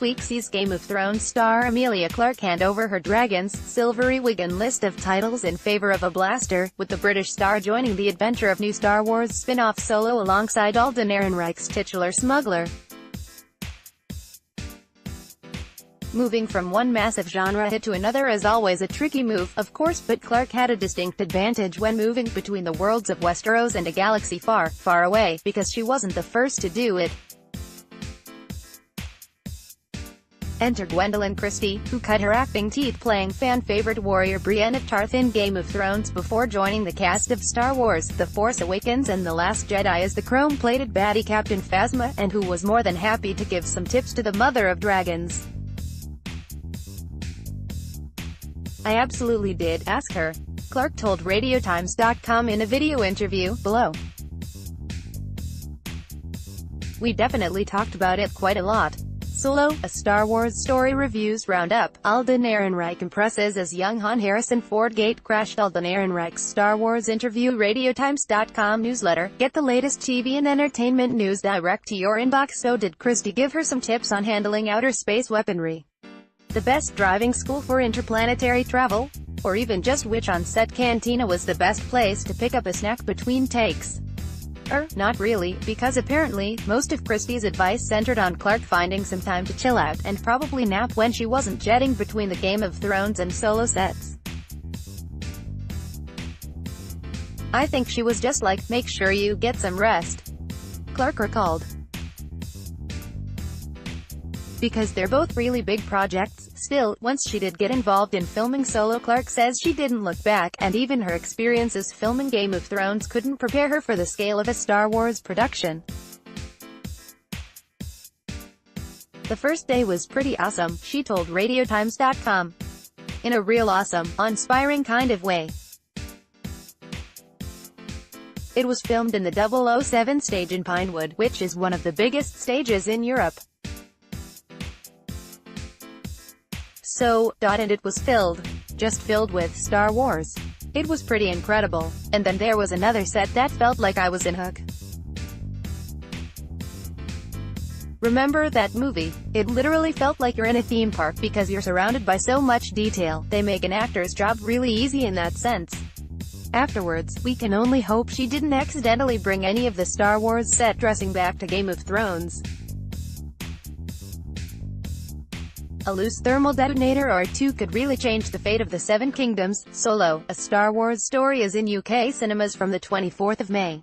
week sees Game of Thrones star Emilia Clarke hand over her dragon's silvery wig and list of titles in favor of a blaster, with the British star joining the adventure of new Star Wars spin-off Solo alongside Alden Ehrenreich's titular smuggler. Moving from one massive genre hit to another is always a tricky move, of course, but Clarke had a distinct advantage when moving between the worlds of Westeros and a galaxy far, far away, because she wasn't the first to do it. Enter Gwendoline Christie, who cut her acting teeth playing fan-favorite warrior Brienne of Tarth in Game of Thrones before joining the cast of Star Wars: The Force Awakens and The Last Jedi as the chrome-plated baddie Captain Phasma, and who was more than happy to give some tips to the Mother of Dragons. "I absolutely did ask her," Clarke told RadioTimes.com in a video interview below. "We definitely talked about it quite a lot." Solo, a Star Wars story reviews roundup. Alden Ehrenreich impresses as young Han Harrison Ford gate-crashed. Alden Ehrenreich's Star Wars interview. RadioTimes.com newsletter. Get the latest TV and entertainment news direct to your inbox. So did Christie give her some tips on handling outer space weaponry, the best driving school for interplanetary travel, or even just which on-set cantina was the best place to pick up a snack between takes? Not really, because apparently, most of Christie's advice centered on Clarke finding some time to chill out, and probably nap when she wasn't jetting between the Game of Thrones and Solo sets. "I think she was just like, make sure you get some rest," Clarke recalled. Because they're both really big projects. Still, once she did get involved in filming Solo, Clarke says she didn't look back, and even her experiences filming Game of Thrones couldn't prepare her for the scale of a Star Wars production. "The first day was pretty awesome," she told RadioTimes.com. "In a real awesome, awe-inspiring kind of way. It was filmed in the 007 stage in Pinewood, which is one of the biggest stages in Europe. And it was just filled with Star Wars. It was pretty incredible. And then there was another set that felt like I was in Hook. Remember that movie? It literally felt like you're in a theme park because you're surrounded by so much detail. They make an actor's job really easy in that sense." Afterwards, we can only hope she didn't accidentally bring any of the Star Wars set dressing back to Game of Thrones. "A loose thermal detonator or two could really change the fate of the Seven Kingdoms." Solo, a Star Wars story is in UK cinemas from the 24th of May.